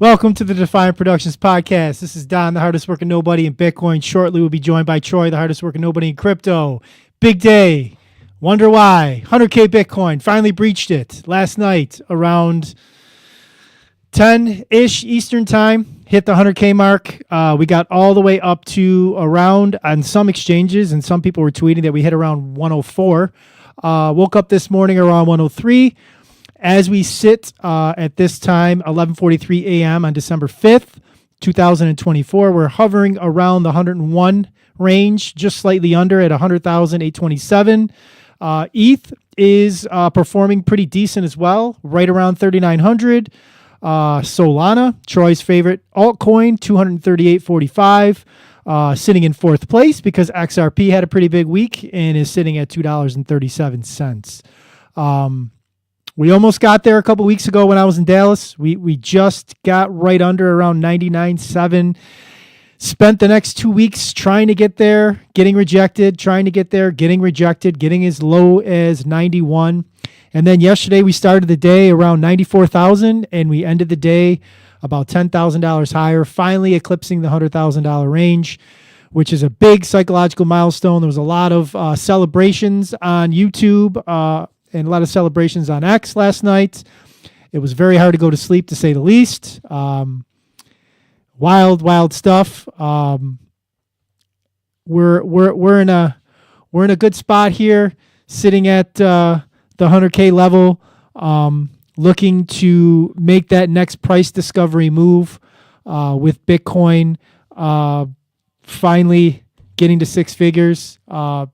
Welcome to the Defion Productions podcast. This is Don, the hardest working nobody in Bitcoin. Shortly, we'll be joined by Troy, the hardest working nobody in crypto. Big day. Wonder why. 100K Bitcoin finally breached it last night around 10-ish Eastern time. Hit the 100K mark. We got all the way up to around, on some exchanges, and some people were tweeting that we hit around 104. Woke up this morning around 103. As we sit at this time, 11:43 a.m. on December 5th, 2024, we're hovering around the 101 range, just slightly under at 100,827. ETH is performing pretty decent as well, right around 3,900. Solana, Troy's favorite altcoin, 238.45, sitting in fourth place because XRP had a pretty big week and is sitting at $2.37. We almost got there a couple weeks ago when I was in Dallas. We just got right under around 99.7. Spent the next 2 weeks trying to get there, getting rejected, trying to get there, getting rejected, getting as low as 91. And then yesterday we started the day around 94,000 and we ended the day about $10,000 higher, finally eclipsing the $100,000 range, which is a big psychological milestone. There was a lot of celebrations on YouTube, and a lot of celebrations on X last night. It was very hard to go to sleep, to say the least. Wild stuff. We're in a good spot here, sitting at the 100K level, looking to make that next price discovery move with Bitcoin finally getting to six figures. Who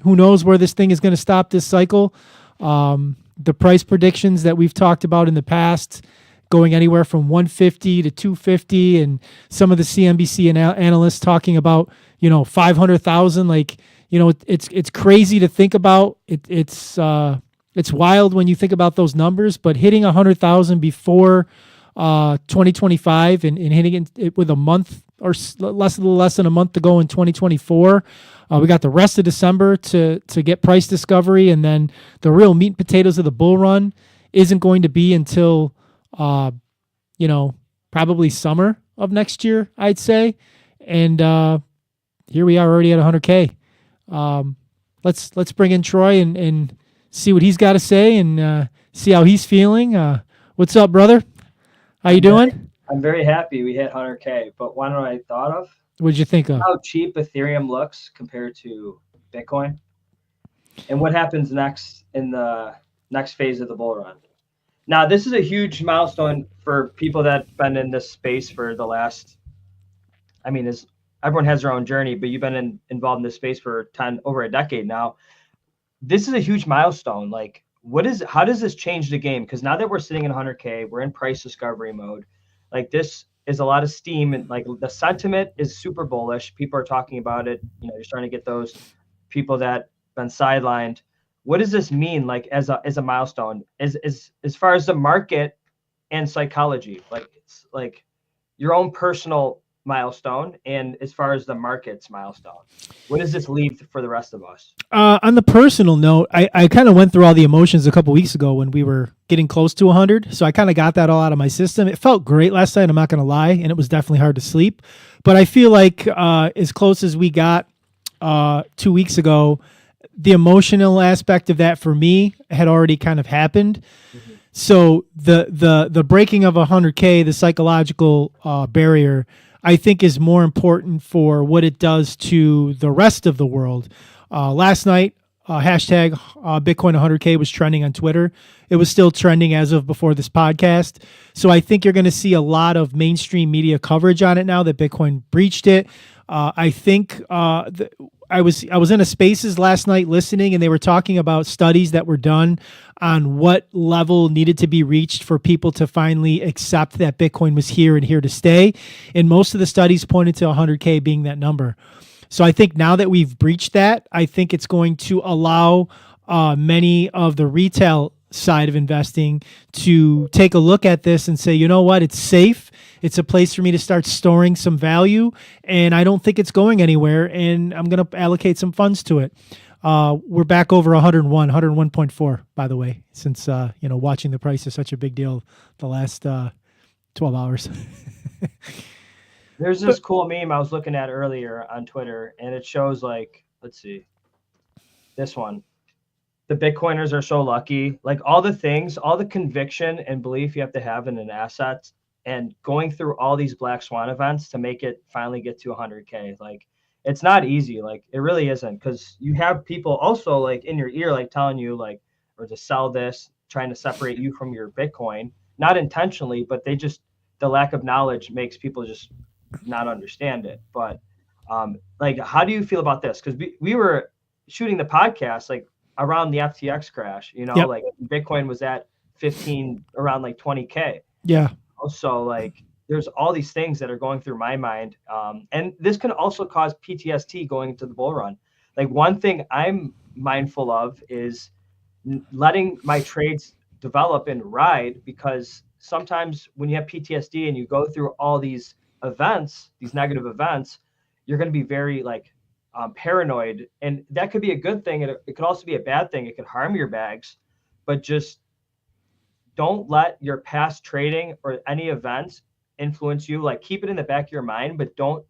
knows where this thing is going to stop this cycle? The price predictions that we've talked about in the past, going anywhere from 150 to 250, and some of the CNBC analysts talking about 500,000. Like, it's crazy to think about. It's wild when you think about those numbers, but hitting 100,000 before 2025 and hitting it with a month or less than a month to go in 2024. We got the rest of December to get price discovery, and then the real meat and potatoes of the bull run isn't going to be until probably summer of next year, I'd say. And here we are already at 100K. Let's bring in Troy and see what he's got to say and see how he's feeling. What's up, brother? How you doing? I'm very happy we hit 100K, but one I thought of. What did you think of? How cheap Ethereum looks compared to Bitcoin, and what happens next in the next phase of the bull run. Now, this is a huge milestone for people that've been in this space for the last. Everyone has their own journey, but you've been involved in this space for over a decade now. This is a huge milestone. Like, how does this change the game? Because now that we're sitting in 100K, we're in price discovery mode. Like, this is a lot of steam, and like the sentiment is super bullish. People are talking about it. You're starting to get those people that been sidelined. What does this mean, like as a milestone, as far as the market and psychology, like it's like your own personal milestone, and as far as the market's milestone, what does this leave for the rest of us? On the personal note, I kind of went through all the emotions a couple weeks ago when we were getting close to 100. So I kind of got that all out of my system. It felt great last night, I'm not going to lie, and it was definitely hard to sleep. But I feel like as close as we got 2 weeks ago, the emotional aspect of that for me had already kind of happened. Mm-hmm. So the breaking of 100K, the psychological barrier, I think is more important for what it does to the rest of the world. Last night, hashtag Bitcoin 100K was trending on Twitter. It was still trending as of before this podcast. So I think you're going to see a lot of mainstream media coverage on it now that Bitcoin breached it. I think I was in a Spaces last night listening, and they were talking about studies that were done on what level needed to be reached for people to finally accept that Bitcoin was here and here to stay. And most of the studies pointed to 100K being that number. So I think now that we've breached that, I think it's going to allow many of the retail side of investing to take a look at this and say, you know what, it's safe. It's a place for me to start storing some value, and I don't think it's going anywhere, and I'm going to allocate some funds to it. We're back over 101, 101.4, by the way, since watching the price is such a big deal the last 12 hours. There's this cool meme I was looking at earlier on Twitter, and it shows like, let's see, this one. The Bitcoiners are so lucky. Like all the things, all the conviction and belief you have to have in an asset, and going through all these black swan events to make it finally get to 100K. Like it's not easy. Like it really isn't, because you have people also like in your ear, like telling you like, or to sell this, trying to separate you from your Bitcoin, not intentionally, but they just, the lack of knowledge makes people just not understand it. But like, how do you feel about this? Because we were shooting the podcast like around the FTX crash, Yep. like Bitcoin was at 15, around like 20K. Yeah. So like there's all these things that are going through my mind. And this can also cause PTSD going into the bull run. Like one thing I'm mindful of is letting my trades develop and ride, because sometimes when you have PTSD and you go through all these events, these negative events, you're going to be very like paranoid, and that could be a good thing. It could also be a bad thing. It could harm your bags, but just don't let your past trading or any events influence you. Like keep it in the back of your mind, but don't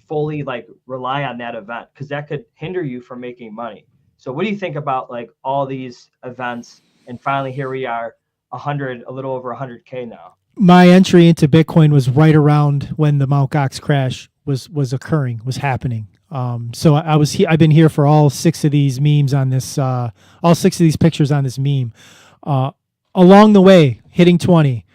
fully like rely on that event, because that could hinder you from making money. So what do you think about like all these events? And finally, here we are, a little over 100K now. My entry into Bitcoin was right around when the Mt. Gox crash was happening. So I've been here for all 6 of these memes on this, all 6 of these pictures on this meme. Along the way, hitting 20,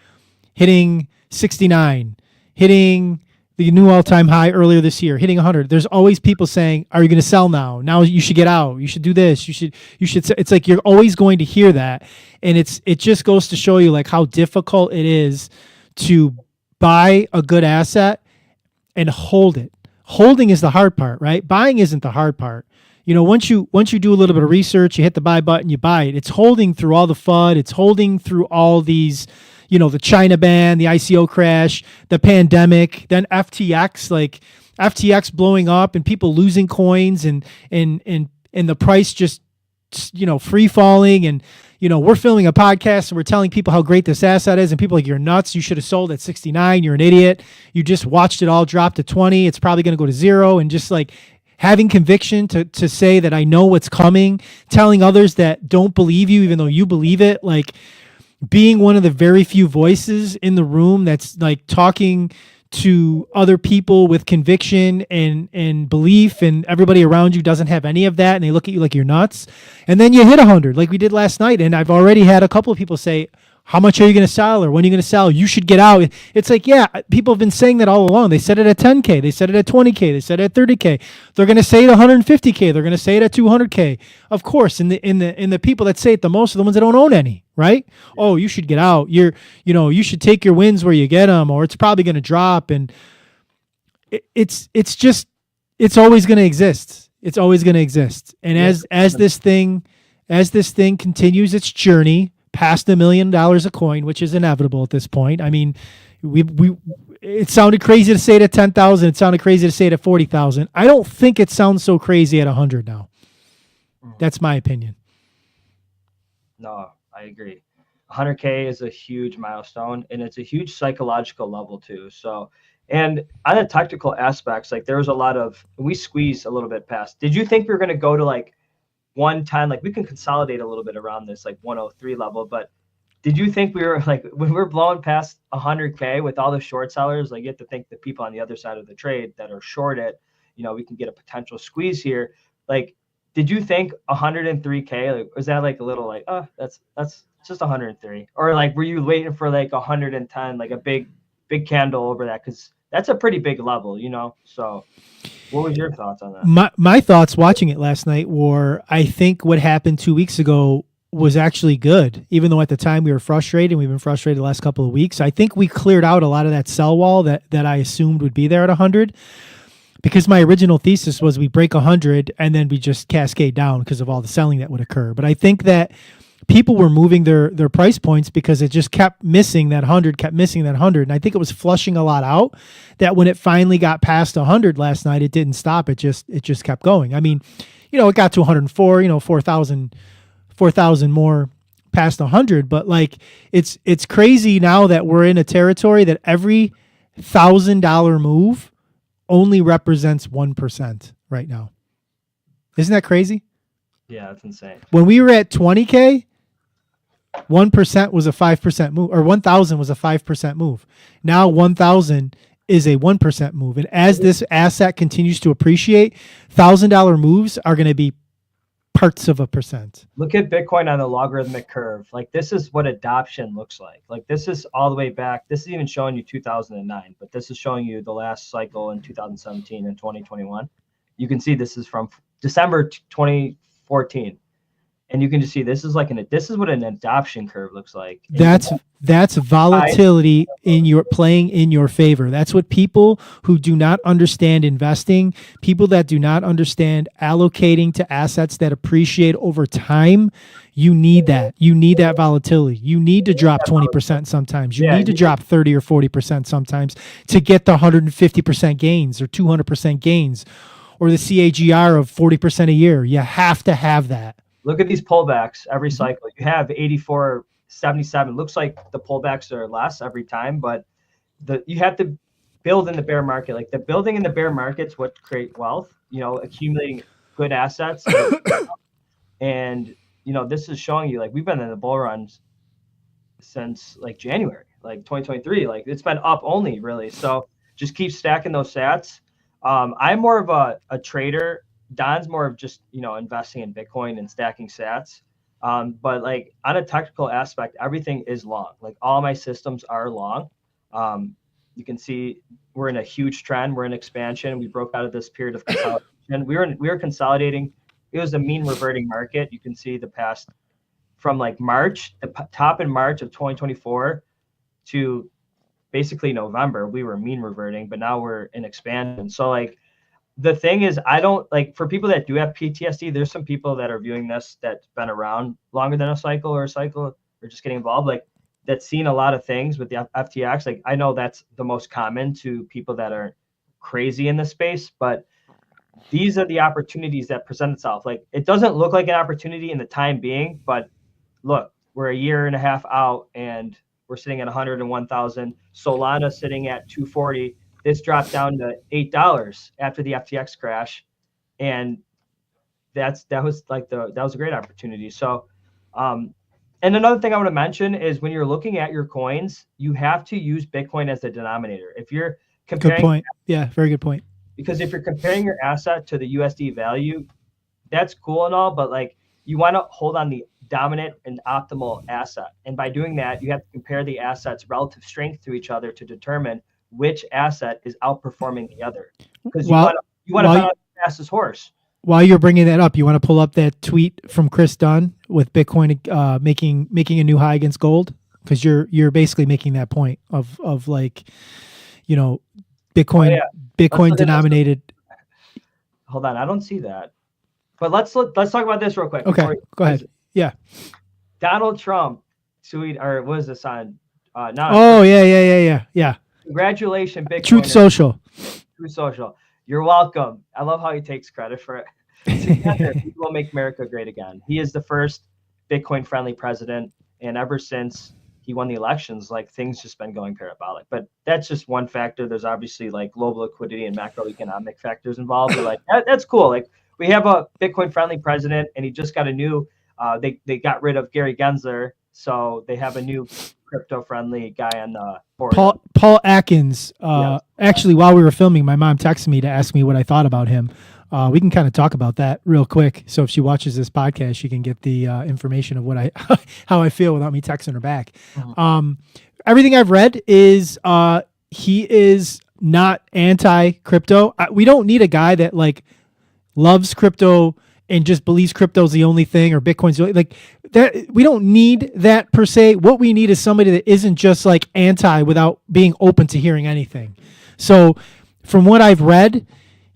hitting 69, hitting the new all-time high earlier this year, hitting 100. There's always people saying, "Are you going to sell now? Now you should get out. You should do this. You should." It's like you're always going to hear that, and it just goes to show you like how difficult it is to buy a good asset and hold it. Holding is the hard part, right? Buying isn't the hard part. Once you do a little bit of research, you hit the buy button, you buy it. It's holding through all the FUD. It's holding through all these, the China ban, the ICO crash, the pandemic, then FTX, like FTX blowing up and people losing coins and the price just, free falling. And, we're filming a podcast and we're telling people how great this asset is. And people are like, you're nuts. You should have sold at 69. You're an idiot. You just watched it all drop to 20. It's probably going to go to 0. And just like having conviction to say that I know what's coming, telling others that don't believe you, even though you believe it, like being one of the very few voices in the room that's like talking to other people with conviction and belief, and everybody around you doesn't have any of that, and they look at you like you're nuts. And then you hit 100 like we did last night, and I've already had a couple of people say, how much are you going to sell, or when are you going to sell? You should get out. It's like, yeah, people have been saying that all along. They said it at 10K. They said it at 20K. They said it at 30K. They're going to say it at 150K. They're going to say it at 200K. Of course, in the people that say it the most are the ones that don't own any, right? Oh, you should get out. You should take your wins where you get them, or it's probably going to drop. And it's always going to exist. It's always going to exist. And as this thing continues its journey past $1 million a coin, which is inevitable at this point. I mean, it sounded crazy to say it at 10,000. It sounded crazy to say it at 40,000. I don't think it sounds so crazy at 100 now. That's my opinion. No, I agree. 100K is a huge milestone, and it's a huge psychological level too. So, and on the technical aspects, like there was a lot of, we squeezed a little bit past. Did you think we were going to go to like 110? Like we can consolidate a little bit around this like 103 level, but did you think we were like, when we're blowing past 100K with all the short sellers, like you have to think the people on the other side of the trade that are short it, we can get a potential squeeze here. Like, did you think 103K, like, was that like a little like, oh, that's just 103, or like were you waiting for like 110, like a big candle over that? Because that's a pretty big level, So what was your thoughts on that? My thoughts watching it last night were, I think what happened 2 weeks ago was actually good, even though at the time we were frustrated, and we've been frustrated the last couple of weeks. I think we cleared out a lot of that sell wall that I assumed would be there at 100, because my original thesis was we break 100 and then we just cascade down because of all the selling that would occur. But I think that people were moving their price points because it just kept missing that 100, And I think it was flushing a lot out, that when it finally got past 100 last night, it didn't stop. It just kept going. I mean, it got to 104, 4,000 more past 100, but like it's crazy now that we're in a territory that every $1,000 move only represents 1% right now. Isn't that crazy? Yeah, that's insane. When we were at 20K, 1% was a 5% move, or 1,000 was a 5% move. Now 1,000 is a 1% move. And as this asset continues to appreciate, $1,000 moves are going to be parts of a percent. Look at Bitcoin on the logarithmic curve. Like this is what adoption looks like. Like this is all the way back. This is even showing you 2009, but this is showing you the last cycle in 2017 and 2021. You can see this is from December 2014. And you can just see this is what an adoption curve looks like. And that's volatility playing in your favor. That's what people who do not understand investing, people that do not understand allocating to assets that appreciate over time, you need that. You need that volatility. You need to drop 20% sometimes. You need to drop 30 or 40% sometimes to get the 150% gains or 200% gains or the CAGR of 40% a year. You have to have that. Look at these pullbacks every cycle. You have 84, 77. Looks like the pullbacks are less every time, but you have to build in the bear market. Like the building in the bear market's what create wealth, accumulating good assets. And, this is showing you like we've been in the bull runs since like January, like 2023. Like it's been up only really. So just keep stacking those sats. I'm more of a trader. Don's more of just, investing in Bitcoin and stacking sats. But like on a technical aspect, everything is long. Like all my systems are long. You can see we're in a huge trend. We're in expansion. We broke out of this period of consolidation. We were consolidating. It was a mean reverting market. You can see the past from like March, the top in March of 2024 to basically November, we were mean reverting, but now we're in expansion. So like, the thing is, I don't like for people that do have PTSD, there's some people that are viewing this that's been around longer than a cycle or just getting involved, like that's seen a lot of things with the FTX. Like I know that's the most common to people that are crazy in this space, but these are the opportunities that present itself. Like it doesn't look like an opportunity in the time being, but look, we're a year and a half out and we're sitting at 101,000. Solana sitting at 240. This dropped down to $8 after the FTX crash, and that was a great opportunity. So, and another thing I want to mention is when you're looking at your coins, you have to use Bitcoin as the denominator. If you're comparing, good point. Yeah, very good point. Because if you're comparing your asset to the USD value, that's cool and all, but like you want to hold on the dominant and optimal asset, and by doing that, you have to compare the assets' relative strength to each other to determine which asset is outperforming the other, because you want to bet on the fastest horse. While you're bringing that up, you want to pull up that tweet from Chris Dunn with Bitcoin making a new high against gold, because you're basically making that point of like, Bitcoin Bitcoin denominated. Hold on, I don't see that, but let's talk about this real quick. Okay, go ahead. Yeah, Donald Trump tweet, or what is this on? Yeah. Congratulations, Bitcoin. Truth Social. You're welcome. I love how he takes credit for it. Together, we will make America great again. He is the first Bitcoin-friendly president, and ever since he won the elections, like things just been going parabolic. But that's just one factor. There's obviously like global liquidity and macroeconomic factors involved. But like that's cool. Like we have a Bitcoin-friendly president, and he just got a new. They got rid of Gary Gensler, so they have a new crypto-friendly guy on the board. Paul Atkins. Actually, while we were filming, my mom texted me to ask me what I thought about him. We can kind of talk about that real quick. So if she watches this podcast, she can get the information of what how I feel without me texting her back. Mm-hmm. Everything I've read is he is not anti-crypto. We don't need a guy that like loves crypto and just believes crypto is the only thing, or Bitcoin's like that. We don't need that per se. What we need is somebody that isn't just like anti without being open to hearing anything. So from what I've read,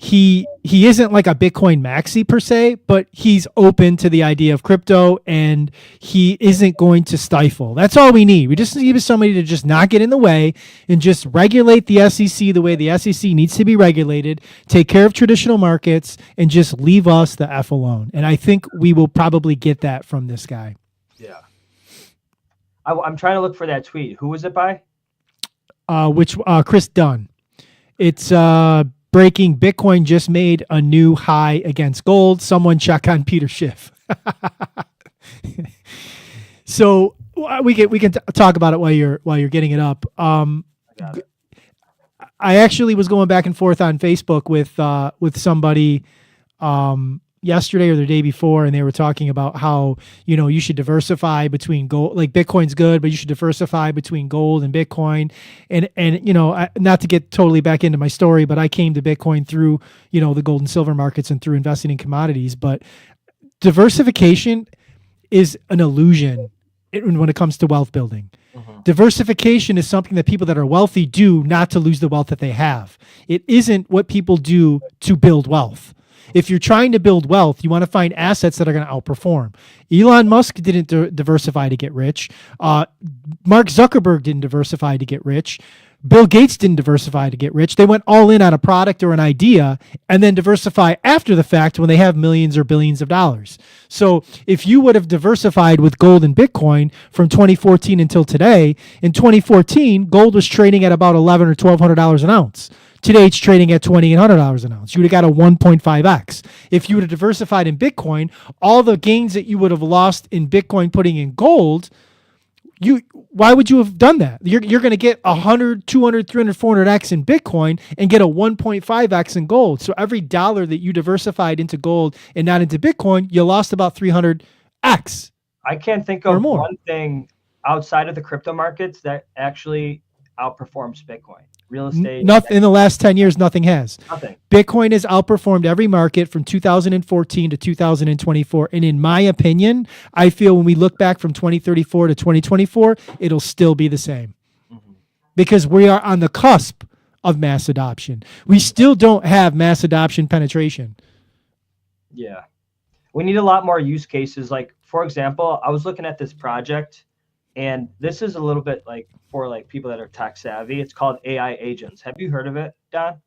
he isn't like a Bitcoin maxi per se, but he's open to the idea of crypto, and he isn't going to stifle. That's all we need. We just need somebody to just not get in the way and just regulate the SEC the way the SEC needs to be regulated, take care of traditional markets, and just leave us the F alone. And I think we will probably get that from this guy. Yeah. I'm trying to look for that tweet. Who was it by? Which Chris Dunn. It's breaking. Bitcoin just made a new high against gold. Someone check on Peter Schiff. So we can talk about it while you're getting it up. I got it. I actually was going back and forth on Facebook with somebody yesterday or the day before, and they were talking about how you should diversify between gold. Like Bitcoin's good, but you should diversify between gold and Bitcoin. And not to get totally back into my story, but I came to Bitcoin through the gold and silver markets and through investing in commodities. But diversification is an illusion when it comes to wealth building. Mhm. Diversification is something that people that are wealthy do not to lose the wealth that they have. It isn't what people do to build wealth. If you're trying to build wealth, you want to find assets that are going to outperform. Elon Musk didn't diversify to get rich. Mark Zuckerberg didn't diversify to get rich. Bill Gates didn't diversify to get rich. They went all in on a product or an idea and then diversify after the fact when they have millions or billions of dollars. So if you would have diversified with gold and Bitcoin from 2014 until today, in 2014, gold was trading at about $1,100 or $1,200 an ounce. Today it's trading at $2,800 an ounce. You would have got a 1.5x. If you would have diversified in Bitcoin, all the gains that you would have lost in Bitcoin putting in gold, why would you have done that? You're going to get 100, 200, 300, 400x in Bitcoin and get a 1.5x in gold. So every dollar that you diversified into gold and not into Bitcoin, you lost about 300x. I can't think Or of more. one thing outside of the crypto markets that actually outperforms Bitcoin. Real estate, Nothing in the last 10 years, nothing has. nothing. Bitcoin has outperformed every market from 2014 to 2024. And in my opinion, I feel when we look back from 2034 to 2024, it'll still be the same Mhm. because we are on the cusp of mass adoption. We still don't have mass adoption penetration. Yeah. We need a lot more use cases. Like, for example, I was looking at this project, and this is a little bit like for like people that are tech savvy. It's called AI agents. Have you heard of it, Don?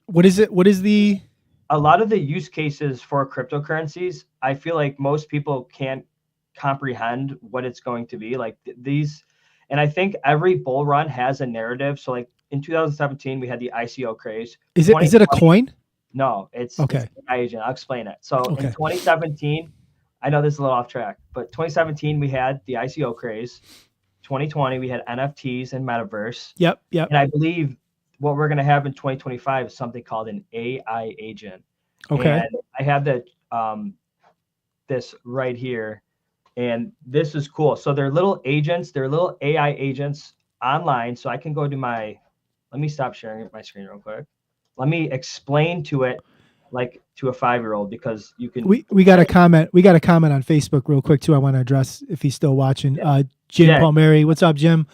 What is it? What is the A lot of the use cases for cryptocurrencies, I feel like most people can't comprehend what it's going to be. Like these, and I think every bull run has a narrative. So like in 2017, we had the ICO craze. is it a coin? No, it's Okay. AI agent. I'll explain it. So in Okay. 2017, I know this is a little off track, but 2017 we had the ICO craze. 2020 we had NFTs and metaverse, Yep. Yep. and I believe what we're going to have in 2025 is something called an AI agent. Okay. And I have that this right here, and this is cool. So they're little agents, they're little AI agents online. So I can go to my. Let me stop sharing my screen real quick. Let me explain to it like to a 5-year-old because you can. We got a comment. We got a comment on Facebook real quick too. I want to address if he's still watching. Jim Yeah. Palmieri, what's up, Jim?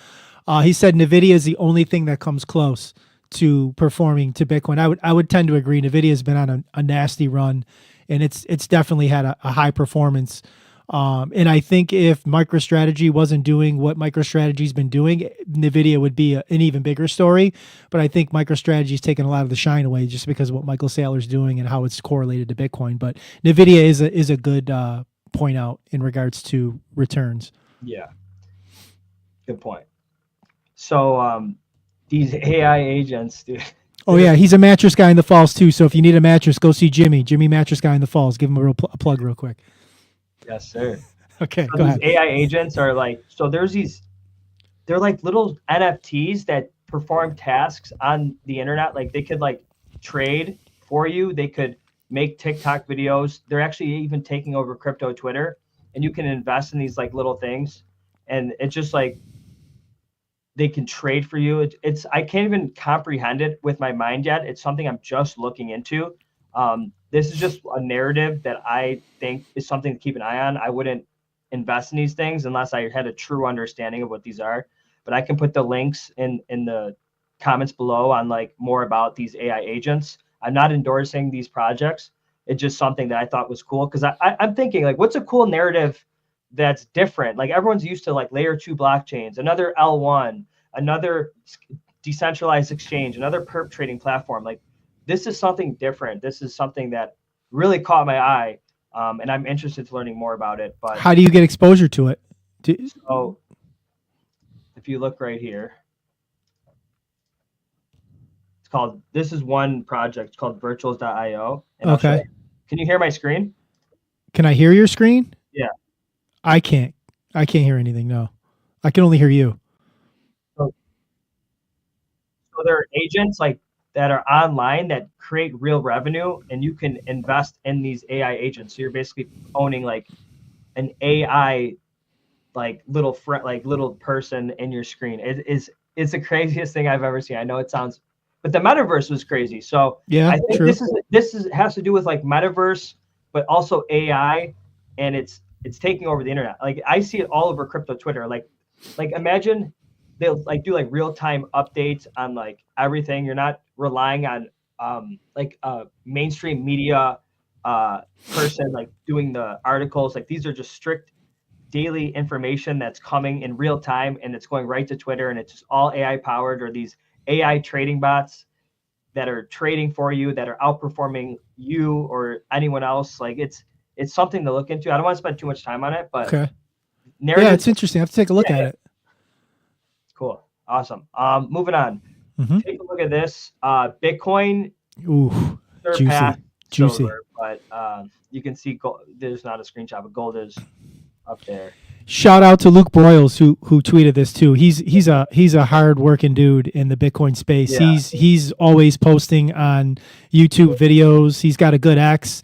He said Nvidia is the only thing that comes close to performing to Bitcoin. I would tend to agree. Nvidia has been on a nasty run, and it's definitely had a high performance. And I think if MicroStrategy wasn't doing what MicroStrategy's been doing, Nvidia would be an even bigger story. But I think MicroStrategy's taken a lot of the shine away just because of what Michael Saylor's doing and how it's correlated to Bitcoin. But Nvidia is a good point out in regards to returns. Yeah. Good point. So these AI agents, dude. Oh yeah, he's a mattress guy in the Falls too. So if you need a mattress, go see Jimmy Mattress Guy in the Falls. Give him a plug real quick. Yes, sir. Okay, So go these ahead. AI agents are like, so there's these, they're like little NFTs that perform tasks on the internet. Like they could like trade for you. They could make TikTok videos. They're actually even taking over crypto Twitter, and you can invest in these like little things. And it's just like they can trade for you. It's I can't even comprehend it with my mind yet. It's something I'm just looking into. This is just a narrative that I think is something to keep an eye on. I wouldn't invest in these things unless I had a true understanding of what these are. But I can put the links in the comments below on like more about these AI agents. I'm not endorsing these projects. It's just something that I thought was cool because I'm thinking like, what's a cool narrative that's different? Like everyone's used to like layer 2 blockchains, another L1, another decentralized exchange, another perp trading platform. Like this is something different. This is something that really caught my eye, and I'm interested in learning more about it. But How do you get exposure to it? So if you look right here, it's called, this is one project. It's called virtuals.io. And I'll show Okay. you. Can you hear my screen? Can I hear your screen? Yeah. I can't. I can't hear anything. No, I can only hear you. So, so there are agents like that are online that create real revenue, and you can invest in these AI agents. So you're basically owning like an AI like little person in your screen. It's the craziest thing I've ever seen. I know it sounds, but the metaverse was crazy. So Yeah, I think true. this is has to do with like metaverse, but also AI, and it's taking over the internet. Like I see it all over crypto Twitter. Like imagine they'll like do like real time updates on like everything. You're not relying on like a mainstream media person like doing the articles. Like these are just strict daily information that's coming in real time, and it's going right to Twitter, and it's just all AI powered, or these AI trading bots that are trading for you that are outperforming you or anyone else. Like it's something to look into. I don't want to spend too much time on it, but Okay. Yeah, narrative. it's interesting. I have to take a look Yeah, at yeah, it. cool, awesome. Moving on. Mm-hmm. Take a look at this. Bitcoin Ooh, surpassed juicy, juicy. silver, but you can see gold, there's not a screenshot, but gold is up there. Shout out to Luke Broyles who tweeted this too. He's a hard working dude in the Bitcoin space. Yeah, He's always posting on YouTube videos. He's got a good X.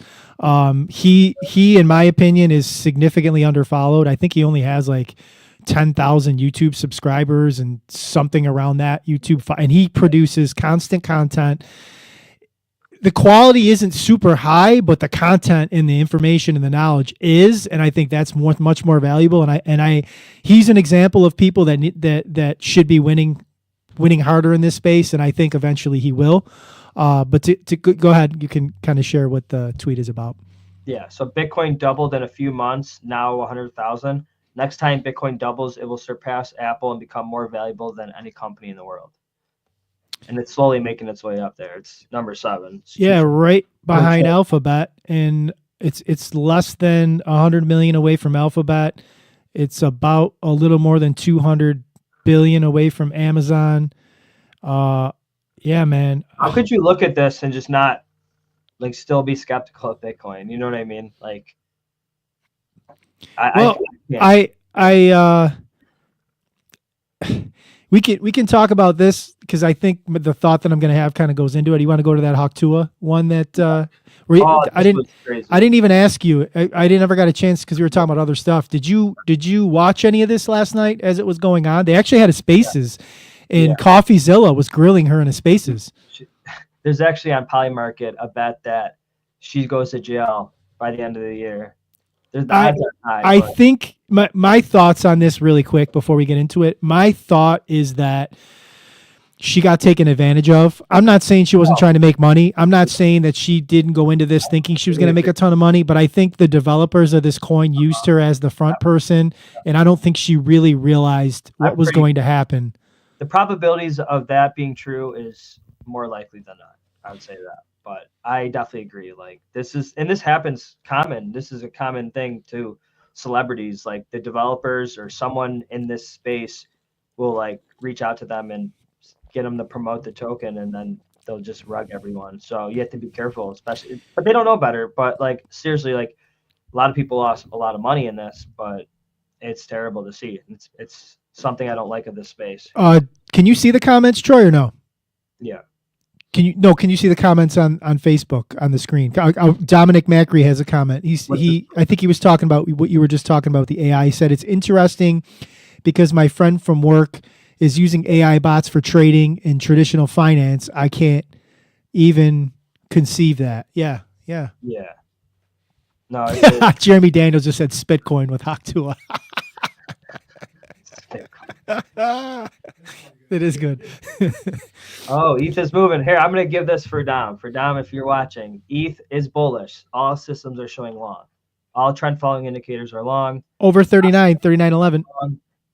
He in my opinion is significantly underfollowed. I think he only has like 10,000 YouTube subscribers and something around that and he produces constant content. The quality isn't super high, but the content and the information and the knowledge is, and I think that's much more valuable. He's an example of people that should be winning harder in this space, and I think eventually he will. But to go ahead, you can kind of share what the tweet is about. yeah. So Bitcoin doubled in a few months, now 100,000. Next time Bitcoin doubles, it will surpass Apple and become more valuable than any company in the world. And it's slowly making its way up there. It's number 7. It's Yeah, right behind Sure. Alphabet, and it's less than 100 million away from Alphabet. It's about a little more than 200 billion away from Amazon. Yeah, man. How could you look at this and just not like still be skeptical of Bitcoin? You know what I mean? Like, Well, yeah. We can talk about this because I think the thought that I'm going to have kind of goes into it. You want to go to that Hawktua one that I didn't even ask you. I didn't ever got a chance because we were talking about other stuff. Did you watch any of this last night as it was going on? They actually had a Spaces, and CoffeeZilla was grilling her in a Spaces. There's actually on Polymarket a bet that she goes to jail by the end of the year. The odds are high, I think my thoughts on this really quick before we get into it. My thought is that she got taken advantage of. I'm not saying she wasn't trying to make money. I'm not saying that she didn't go into this thinking she was going to make a ton of money, but I think the developers of this coin used her as the front person, and I don't think she really realized what was going to happen. The probabilities of that being true is more likely than not. I would say that. But I definitely agree. Like this happens common. This is a common thing to celebrities. Like the developers or someone in this space will like reach out to them and get them to promote the token, and then they'll just rug everyone. So you have to be careful, especially. But they don't know better. But like seriously, like a lot of people lost a lot of money in this, but it's terrible to see. It's something I don't like of this space. Can you see the comments, Troy, or no? Yeah. Can you see the comments on Facebook on the screen? Dominic Macri has a comment. I think he was talking about what you were just talking about with the AI. He said it's interesting because my friend from work is using AI bots for trading in traditional finance. I can't even conceive that. Yeah. No, Jeremy Daniels just said Spitcoin with Hawktua. It is good. Oh, ETH is moving. Here, I'm going to give this for Dom. For Dom, if you're watching, ETH is bullish. All systems are showing long. All trend following indicators are long. Over 39.11.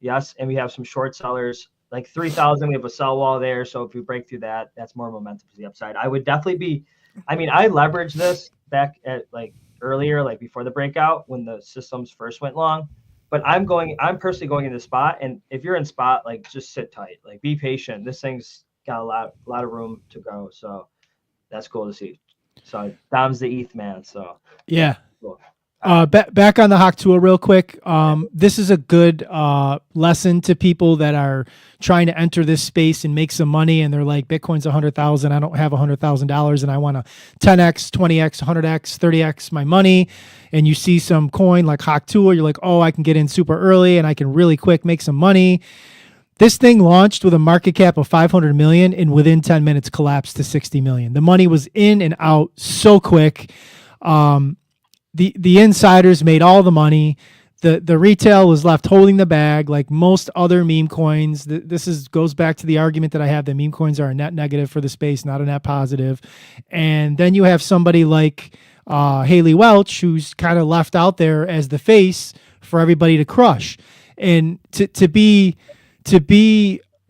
Yes, and we have some short sellers. Like 3,000, we have a sell wall there. So if we break through that, that's more momentum to the upside. I would definitely I leveraged this back at like earlier, like before the breakout when the systems first went long. But I'm personally going in the spot, and if you're in spot, like just sit tight, like be patient. This thing's got a lot of room to go, so that's cool to see. So Dom's the ETH man, so yeah, Yeah. cool. All right. Back on the Hawk Tool real quick. This is a good lesson to people that are trying to enter this space and make some money, and they're like, Bitcoin's 100,000. I don't have $100,000, and I want to 10x, 20x, 100x, 30x my money. And you see some coin like Hawk Tool, you're like, oh, I can get in super early, and I can really quick make some money. This thing launched with a market cap of 500 million, and within 10 minutes collapsed to 60 million. The money was in and out so quick. The insiders made all the money. The retail was left holding the bag, like most other meme coins. This goes back to the argument that I have that meme coins are a net negative for the space, not a net positive. And then you have somebody like Haley Welch, who's kind of left out there as the face for everybody to crush. And to be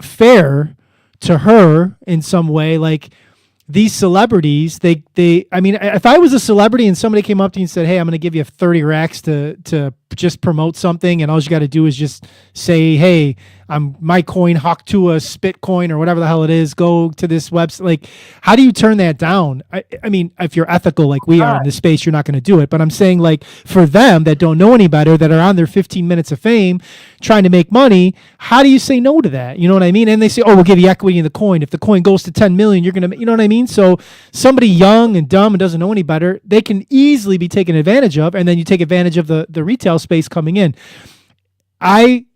fair to her in some way, like, these celebrities, I mean, if I was a celebrity and somebody came up to you and said, hey, I'm going to give you 30 racks to just promote something, and all you got to do is just say, hey, I'm my coin, Hawktua, Spitcoin, or whatever the hell it is, go to this website. Like, how do you turn that down? I mean, if you're ethical like we are in this space, you're not going to do it. But I'm saying, like, for them that don't know any better, that are on their 15 minutes of fame trying to make money, how do you say no to that? You know what I mean? And they say, oh, we'll give you equity in the coin. If the coin goes to 10 million, you're going to, you know what I mean? So somebody young and dumb and doesn't know any better, they can easily be taken advantage of. And then you take advantage of the retail space coming in. I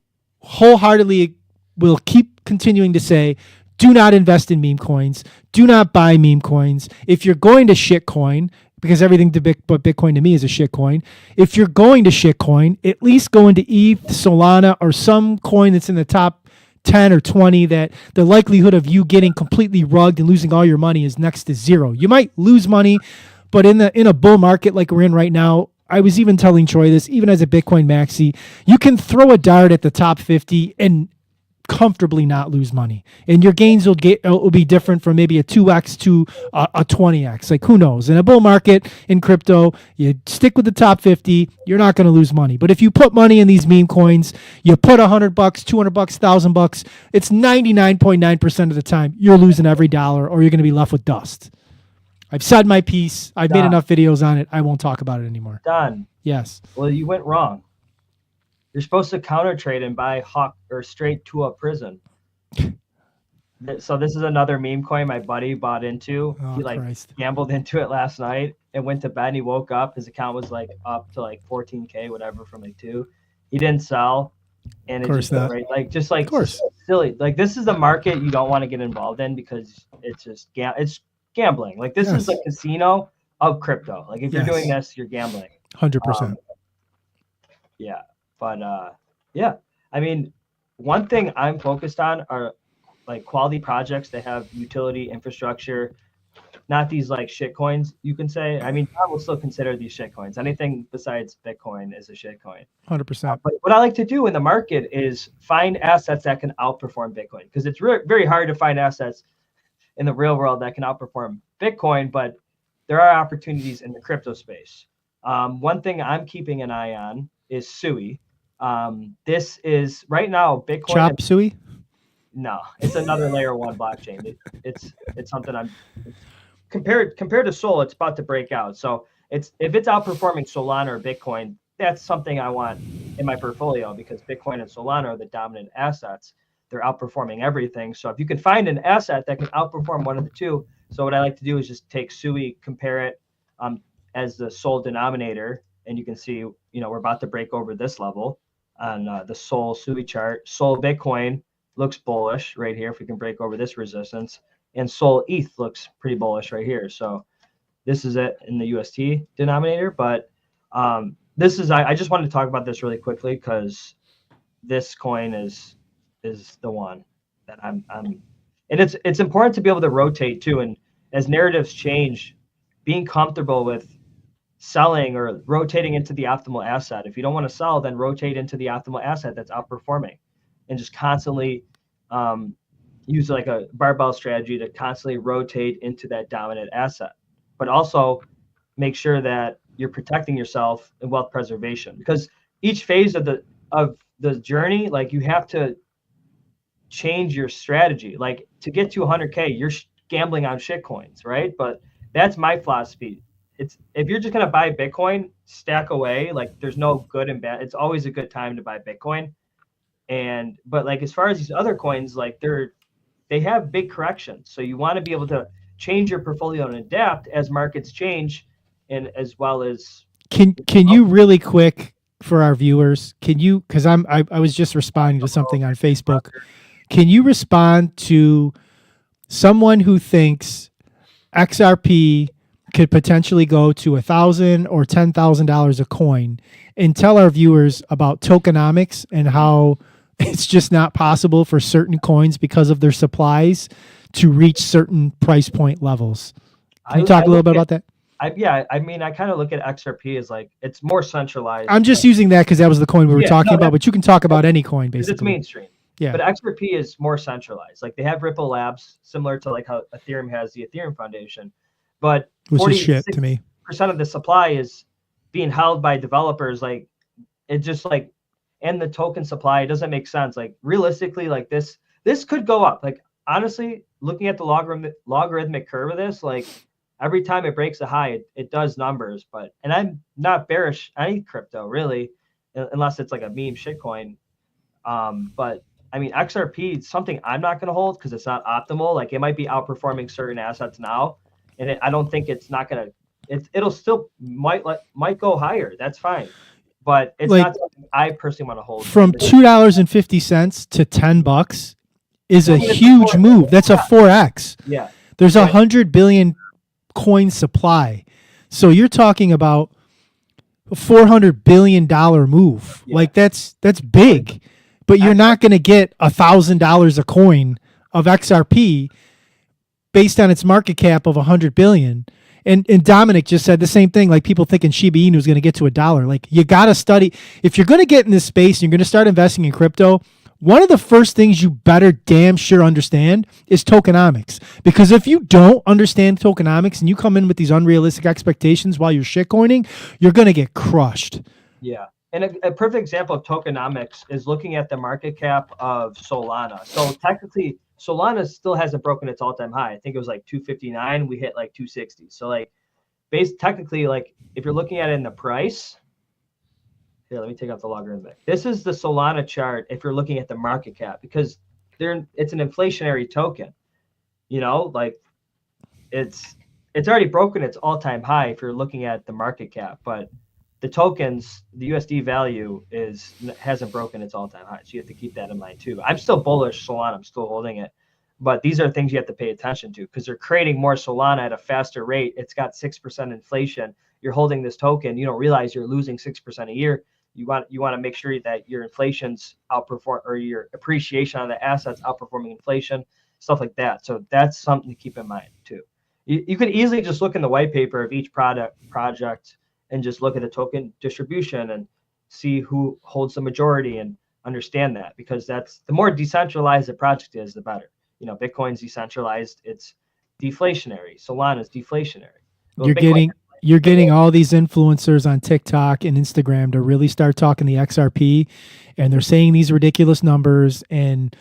wholeheartedly will keep continuing to say, do not invest in meme coins. Do not buy meme coins. If you're going to shitcoin, because everything but Bitcoin to me is a shitcoin. If you're going to shitcoin, at least go into ETH, Solana, or some coin that's in the top 10 or 20 that the likelihood of you getting completely rugged and losing all your money is next to zero. You might lose money, but in a bull market like we're in right now, I was even telling Troy this, even as a Bitcoin maxi, you can throw a dart at the top 50 and comfortably not lose money, and your gains will be different from maybe a 2x to a 20x. Like, who knows? In a bull market in crypto, you stick with the top 50, you're not going to lose money. But if you put money in these meme coins, you put $100, $200, $1,000, it's 99.9% of the time you're losing every dollar, or you're going to be left with dust. I've said my piece. I've made enough videos on it. I won't talk about it anymore. Done. Yes. Well, you went wrong. You're supposed to counter trade and buy Hawk or straight to a prison. So this is another meme coin my buddy bought into. He gambled into it last night and went to bed, and he woke up. His account was like up to like 14K, whatever, from like 2. He didn't sell. And it just right, like silly. Like, this is the market you don't want to get involved in, because it's just it's gambling. Like, this is a casino of crypto. Like, if you're doing this, you're gambling. 100%. Yeah. But yeah, I mean, one thing I'm focused on are like quality projects that have utility infrastructure, not these like shit coins, you can say. I mean, I will still consider these shit coins. Anything besides Bitcoin is a shit coin. 100%. But what I like to do in the market is find assets that can outperform Bitcoin, because it's very hard to find assets in the real world that can outperform Bitcoin, but there are opportunities in the crypto space. One thing I'm keeping an eye on is Sui. This is right now Bitcoin. Chop Suey? No, it's another layer 1 blockchain. It's something compared to Sol, it's about to break out. So if it's outperforming Solana or Bitcoin, that's something I want in my portfolio, because Bitcoin and Solana are the dominant assets. They're outperforming everything. So if you can find an asset that can outperform one of the two, so what I like to do is just take Sui, compare it as the Sol denominator, and you can see, we're about to break over this level on the Sol Sui chart. Sol Bitcoin looks bullish right here if we can break over this resistance, and Sol ETH looks pretty bullish right here. So this is it in the UST denominator, but this is I just wanted to talk about this really quickly, because this coin is the one that I'm and it's important to be able to rotate too, and as narratives change, being comfortable with selling or rotating into the optimal asset. If you don't want to sell, then rotate into the optimal asset that's outperforming, and just constantly use like a barbell strategy to constantly rotate into that dominant asset, but also make sure that you're protecting yourself in wealth preservation, because each phase of of the journey, like you have to change your strategy. Like to get to 100K, you're gambling on shit coins, right? But that's my philosophy. It's if you're just gonna buy Bitcoin, stack away. Like there's no good and bad. It's always a good time to buy Bitcoin. And but like as far as these other coins, like they have big corrections. So you want to be able to change your portfolio and adapt as markets change, and as well as Can you really quick for our viewers? Can you, because I was just responding to something on Facebook. Can you respond to someone who thinks XRP could potentially go to $1,000 or $10,000 a coin, and tell our viewers about tokenomics and how it's just not possible for certain coins because of their supplies to reach certain price point levels? Can you talk a little bit about that? I mean, I kind of look at XRP as like it's more centralized. I'm just using that because that was the coin we were talking about, but you can talk about any coin because it's basically. mainstream. Yeah. But XRP is more centralized. Like they have Ripple Labs, similar to like how Ethereum has the Ethereum Foundation, but Which is shit to me. percent of the supply is being held by developers. Like it's just like, and the token supply, it doesn't make sense. Like realistically, like this could go up. Like honestly, looking at the logarithmic curve of this, like every time it breaks a high, it does numbers. But and I'm not bearish any crypto really, unless it's like a meme shitcoin. But I mean, XRP is something I'm not going to hold because it's not optimal. Like it might be outperforming certain assets now, and I don't think it's not going to. It'll still might go higher. That's fine, but it's Like, not something I personally want to hold. From $2.50 to $10 is a huge move. That's a 4x. Yeah, There's 100 billion coin supply, so you're talking about a $400 billion move. Yeah. Like that's big. But you're not going to get $1,000 a coin of XRP based on its market cap of 100 billion. And Dominic just said the same thing. Like people thinking Shiba Inu is going to get to $1. Like you got to study. If you're going to get in this space and you're going to start investing in crypto, one of the first things you better damn sure understand is tokenomics. Because if you don't understand tokenomics and you come in with these unrealistic expectations while you're shitcoining, you're going to get crushed. Yeah. And a perfect example of tokenomics is looking at the market cap of Solana. So technically, Solana still hasn't broken its all-time high. I think it was like 259. We hit like 260. So like, technically, like if you're looking at it in the price, here, let me take out the logarithmic. This is the Solana chart if you're looking at the market cap because it's an inflationary token. You know, like it's already broken its all-time high if you're looking at the market cap, but the tokens, the USD value hasn't broken its all-time high. So you have to keep that in mind too. I'm still bullish Solana. I'm still holding it. But these are things you have to pay attention to because they're creating more Solana at a faster rate. It's got 6% inflation. You're holding this token. You don't realize you're losing 6% a year. You want to make sure that your inflation's outperform or your appreciation on the assets outperforming inflation, stuff like that. So that's something to keep in mind too. You could easily just look in the white paper of each project and just look at the token distribution and see who holds the majority and understand that because that's the more decentralized the project is, the better. You know, Bitcoin's decentralized, it's deflationary. Solana's deflationary. Well, you're getting all these influencers on TikTok and Instagram to really start talking the XRP, and they're saying these ridiculous numbers, and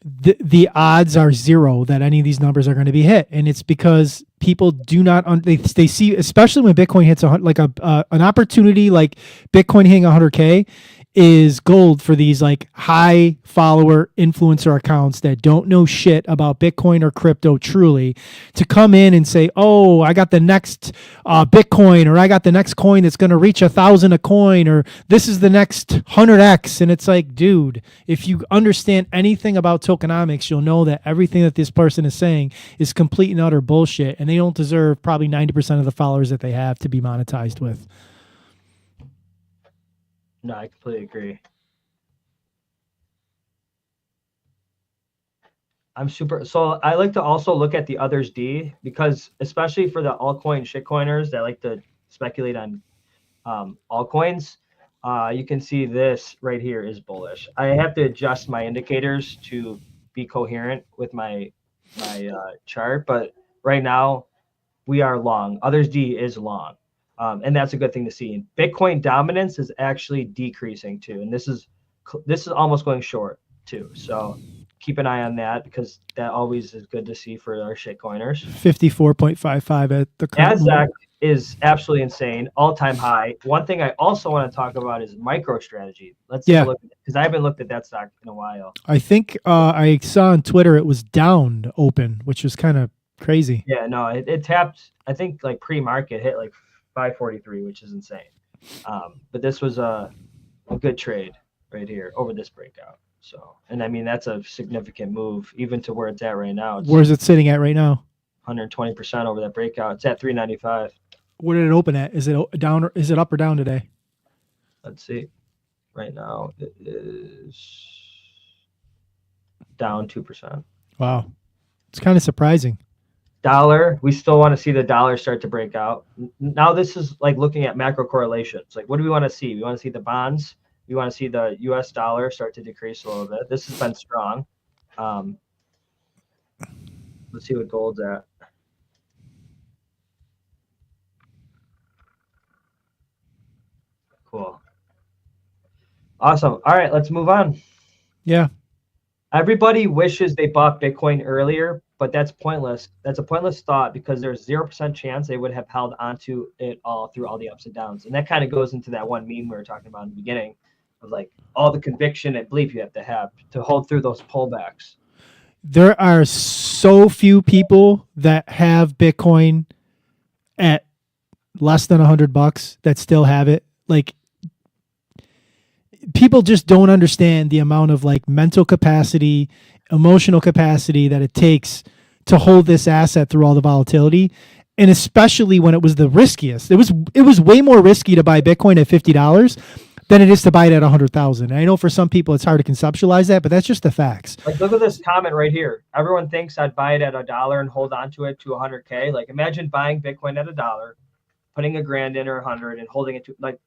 the odds are zero that any of these numbers are going to be hit, and it's because people do not they see, especially when Bitcoin hits an opportunity like Bitcoin hitting 100K is gold for these like high follower influencer accounts that don't know shit about Bitcoin or crypto truly to come in and say, oh, I got the next Bitcoin, or I got the next coin that's going to reach 1,000 a coin, or this is the next 100x. And it's like, dude, if you understand anything about tokenomics, you'll know that everything that this person is saying is complete and utter bullshit, and they don't deserve probably 90% of the followers that they have to be monetized with. No, I completely agree. So I like to also look at the others D because especially for the altcoin shitcoiners that like to speculate on altcoins, you can see this right here is bullish. I have to adjust my indicators to be coherent with my chart, but right now we are long. Others D is long. And that's a good thing to see. Bitcoin dominance is actually decreasing too. And this is this is almost going short too. So keep an eye on that because that always is good to see for our shitcoiners. 54.55 at the current Nasdaq moment. is absolutely insane, all-time high. One thing I also want to talk about is MicroStrategy. Let's take Yeah. a look because I haven't looked at that stock in a while. I think I saw on Twitter it was down open, which was kind of crazy. Yeah, no, it tapped. I think like pre-market hit like 543, which is insane. But this was a good trade right here over this breakout. So, and I mean that's a significant move even to where it's at right now. It's Where's it sitting at right now? 120% over that breakout. It's at 395. What did it open at? Is it down or is it up or down today? Let's see. Right now it is down 2%. Wow. It's kind of surprising. Dollar, we still want to see the dollar start to break out. Now this is like looking at macro correlations. Like what do we want to see? We want to see the bonds. We want to see the US dollar start to decrease a little bit. This has been strong. Let's see what gold's at. Cool. Awesome. All right, let's move on. Yeah. Everybody wishes they bought Bitcoin earlier, but that's pointless. That's a pointless thought because there's 0% chance they would have held onto it all through all the ups and downs. And that kind of goes into that one meme we were talking about in the beginning of like all the conviction and belief you have to hold through those pullbacks. There are so few people that have Bitcoin at less than $100 that still have it. Like, people just don't understand the amount of like mental capacity, emotional capacity that it takes to hold this asset through all the volatility. And especially when it was the riskiest. It was way more risky to buy Bitcoin at $50 than it is to buy it at 100,000. I know for some people it's hard to conceptualize that, but that's just the facts. Like, look at this comment right here. Everyone thinks I'd buy it at $1 and hold on to it to 100K. Like, imagine buying Bitcoin at $1, putting $1,000 in or 100 and holding it to like.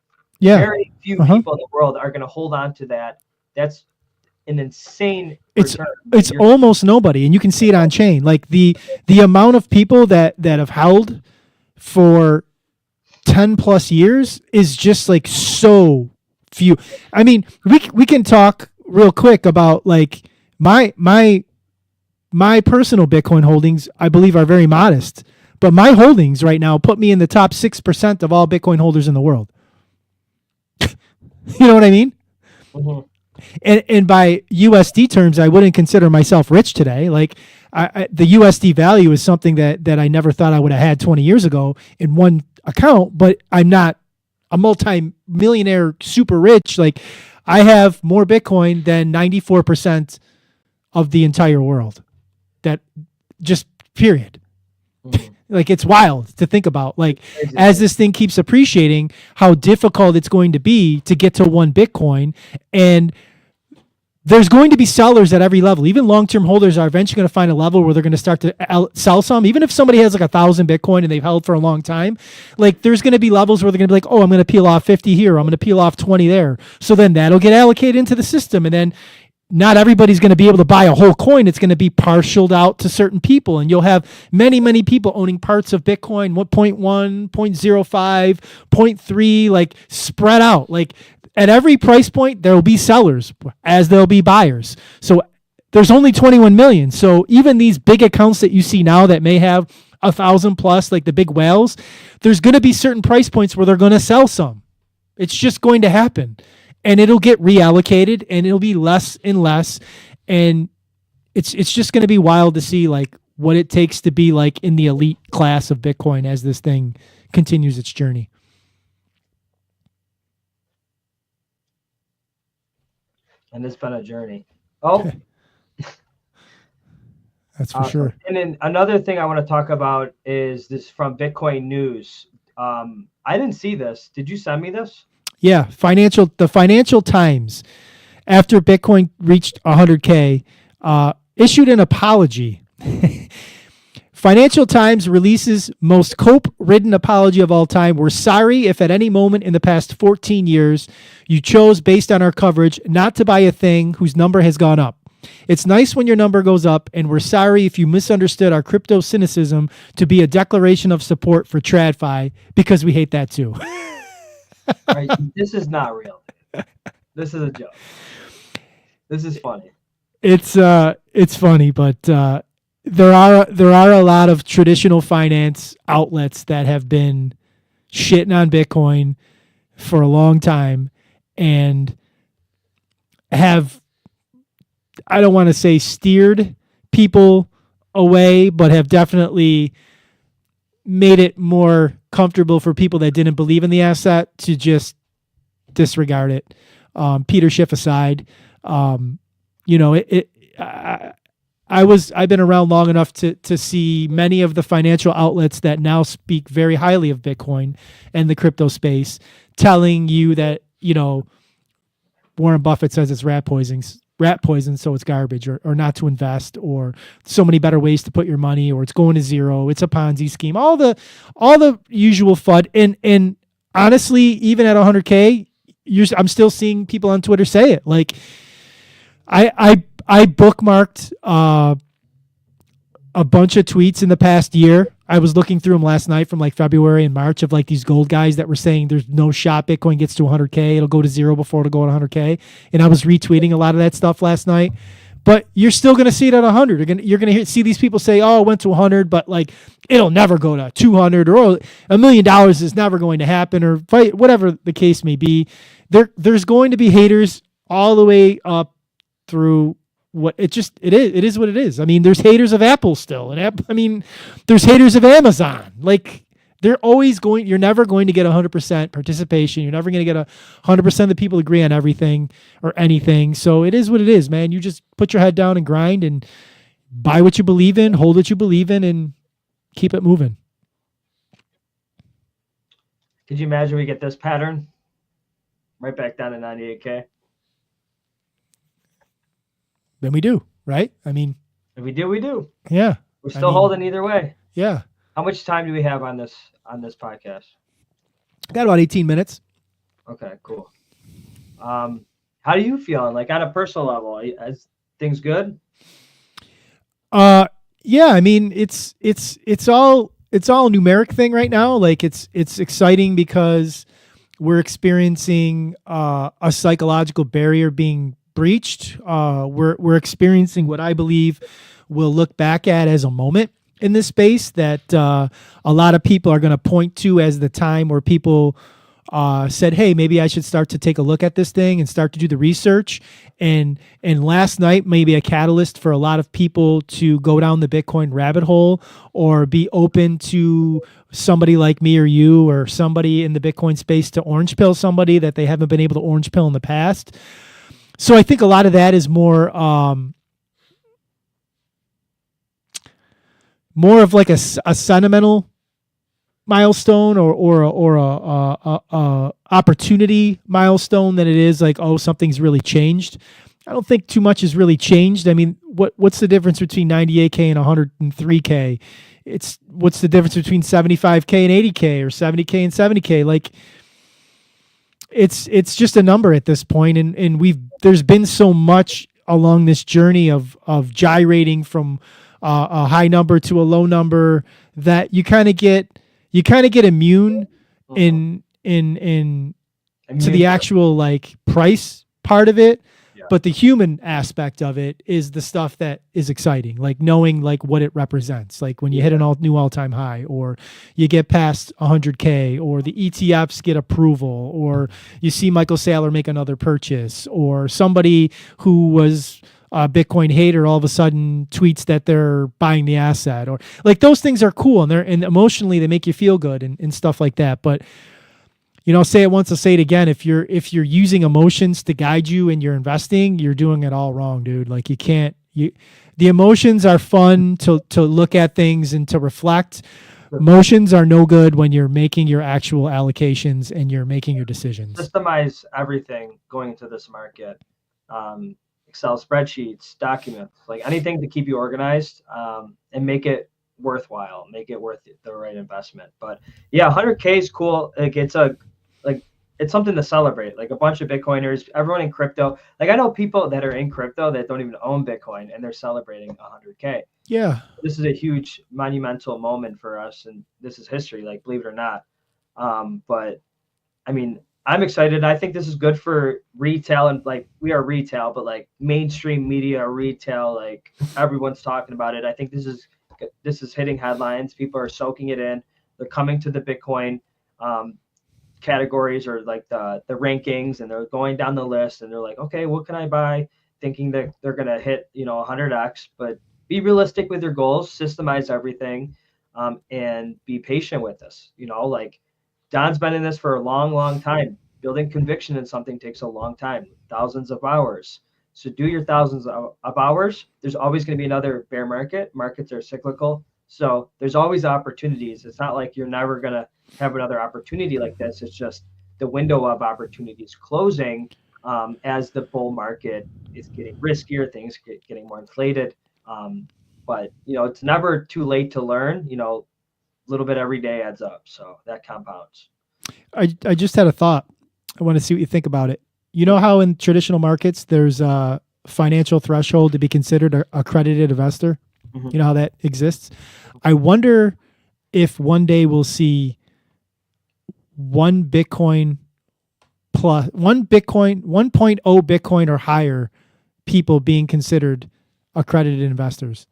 Yeah. Very few people in the world are going to hold on to that. That's an insane return. It's almost nobody, and you can see it on chain. Like the amount of people that have held for 10 plus years is just like so few. I mean, we can talk real quick about like my personal Bitcoin holdings. I believe are very modest, but my holdings right now put me in the top 6% of all Bitcoin holders in the world. You know what I mean? Mm-hmm. And by USD terms, I wouldn't consider myself rich today. Like the USD value is something that I never thought I would have had 20 years ago in one account, but I'm not a multi-millionaire super rich. Like I have more Bitcoin than 94% of the entire world. That just period. Mm-hmm. Like it's wild to think about. Like as this thing keeps appreciating, how difficult it's going to be to get to one Bitcoin, and there's going to be sellers at every level. Even long-term holders are eventually going to find a level where they're going to start to sell some. Even if somebody has like 1,000 Bitcoin and they've held for a long time, like there's going to be levels where they're going to be like, oh, I'm going to peel off 50 here, I'm going to peel off 20 there. So then that'll get allocated into the system, and then not everybody's going to be able to buy a whole coin. It's going to be partialed out to certain people, and you'll have many, many people owning parts of Bitcoin, 0.1, 0.05, 0.3, like spread out. Like at every price point, there will be sellers as there'll be buyers. So there's only 21 million. So even these big accounts that you see now that may have 1,000 plus, like the big whales, there's going to be certain price points where they're going to sell some. It's just going to happen. And it'll get reallocated, and it'll be less and less, and it's just going to be wild to see like what it takes to be like in the elite class of Bitcoin as this thing continues its journey. And it's been a journey. Oh, that's for sure. And then another thing I want to talk about is this from Bitcoin News. I didn't see this. Did you send me this? Yeah, the Financial Times, after Bitcoin reached 100K, issued an apology. Financial Times releases most cope-ridden apology of all time. We're sorry if at any moment in the past 14 years you chose, based on our coverage, not to buy a thing whose number has gone up. It's nice when your number goes up, and we're sorry if you misunderstood our crypto cynicism to be a declaration of support for TradFi, because we hate that too. Right, this is not real. This is a joke. This is funny. It's funny, but there are a lot of traditional finance outlets that have been shitting on Bitcoin for a long time and have, I don't want to say steered people away, but have definitely made it more comfortable for people that didn't believe in the asset to just disregard it. Peter Schiff aside, you know, I've been around long enough to see many of the financial outlets that now speak very highly of Bitcoin and the crypto space telling you that, you know, Warren Buffett says it's rat poison, so it's garbage, or not to invest, or so many better ways to put your money, or it's going to zero, it's a Ponzi scheme, all the usual FUD. And honestly, even at 100K, I'm still seeing people on Twitter say it. Like I bookmarked a bunch of tweets in the past year. I was looking through them last night from like February and March of like these gold guys that were saying there's no shot Bitcoin gets to 100K. It'll go to zero before it'll go to 100K. And I was retweeting a lot of that stuff last night. But you're still going to see it at 100. You're going to see these people say, oh, it went to 100, but like it'll never go to 200, or oh, $1 million is never going to happen, or fight, whatever the case may be. There's going to be haters all the way up through what it is what it is. I mean, there's haters of Apple still, and I mean, there's haters of Amazon. Like you're never going to get 100% participation. You're never going to get 100% of the people agree on everything or anything. So it is what it is, man. You just put your head down and grind and buy what you believe in, hold what you believe in, and keep it moving. Could you imagine we get this pattern right back down to 98K? Then we do, right? I mean, if we do, we do. Yeah. We're still holding either way. Yeah. How much time do we have on this podcast? Got about 18 minutes. Okay, cool. How do you feel? Like on a personal level, is things good? Yeah. I mean, it's all a numeric thing right now. Like it's exciting because we're experiencing a psychological barrier being breached. We're experiencing what I believe we'll look back at as a moment in this space that a lot of people are going to point to as the time where people said, hey, maybe I should start to take a look at this thing and start to do the research. And last night, maybe a catalyst for a lot of people to go down the Bitcoin rabbit hole or be open to somebody like me or you or somebody in the Bitcoin space to orange pill somebody that they haven't been able to orange pill in the past. So I think a lot of that is more of like a sentimental milestone or a opportunity milestone than it is like, oh, something's really changed. I don't think too much has really changed. I mean, what's the difference between 98K and 103K? What's the difference between 75K and 80K or 70K and 70K? Like, it's just a number at this point, and there's been so much along this journey of gyrating from a high number to a low number that you kind of get immune in to the actual like price part of it. Yeah. But the human aspect of it is the stuff that is exciting, like knowing like what it represents. Like when you hit an new all-time high, or you get past 100K, or the ETFs get approval, or you see Michael Saylor make another purchase, or somebody who was a Bitcoin hater all of a sudden tweets that they're buying the asset, or like those things are cool, and emotionally they make you feel good and stuff like that. But you know, say it once, I'll say it again. If you're using emotions to guide you in your investing, you're doing it all wrong, dude. Like the emotions are fun to look at things and to reflect. Emotions are no good when you're making your actual allocations and you're making your decisions. Systemize everything going into this market. Excel spreadsheets, documents, like anything to keep you organized, and make it worthwhile, make it worth the right investment. But yeah, 100K is cool. Like it's something to celebrate. Like a bunch of Bitcoiners, everyone in crypto. Like I know people that are in crypto that don't even own Bitcoin and they're celebrating 100K. Yeah. This is a huge monumental moment for us, and this is history, like believe it or not. But I mean, I'm excited. I think this is good for retail, and like we are retail, but like mainstream media retail, like everyone's talking about it. I think this is hitting headlines. People are soaking it in. They're coming to the Bitcoin um, categories or like the rankings, and they're going down the list, and they're like, okay, what can I buy? Thinking that they're gonna hit 100x, but be realistic with your goals, systemize everything, and be patient with this. Like Don's been in this for a long, long time. Building conviction in something takes a long time, thousands of hours. So do your thousands of hours. There's always going to be another bear market. Markets are cyclical. So there's always opportunities. It's not like you're never going to have another opportunity like this. It's just the window of opportunities closing as the bull market is getting riskier, things getting more inflated. But it's never too late to learn. A little bit every day adds up. So that compounds. I just had a thought. I want to see what you think about it. You know how in traditional markets there's a financial threshold to be considered a accredited investor? Mhm. You know how that exists? I wonder if one day we'll see one Bitcoin plus 1.0 Bitcoin or higher people being considered accredited investors.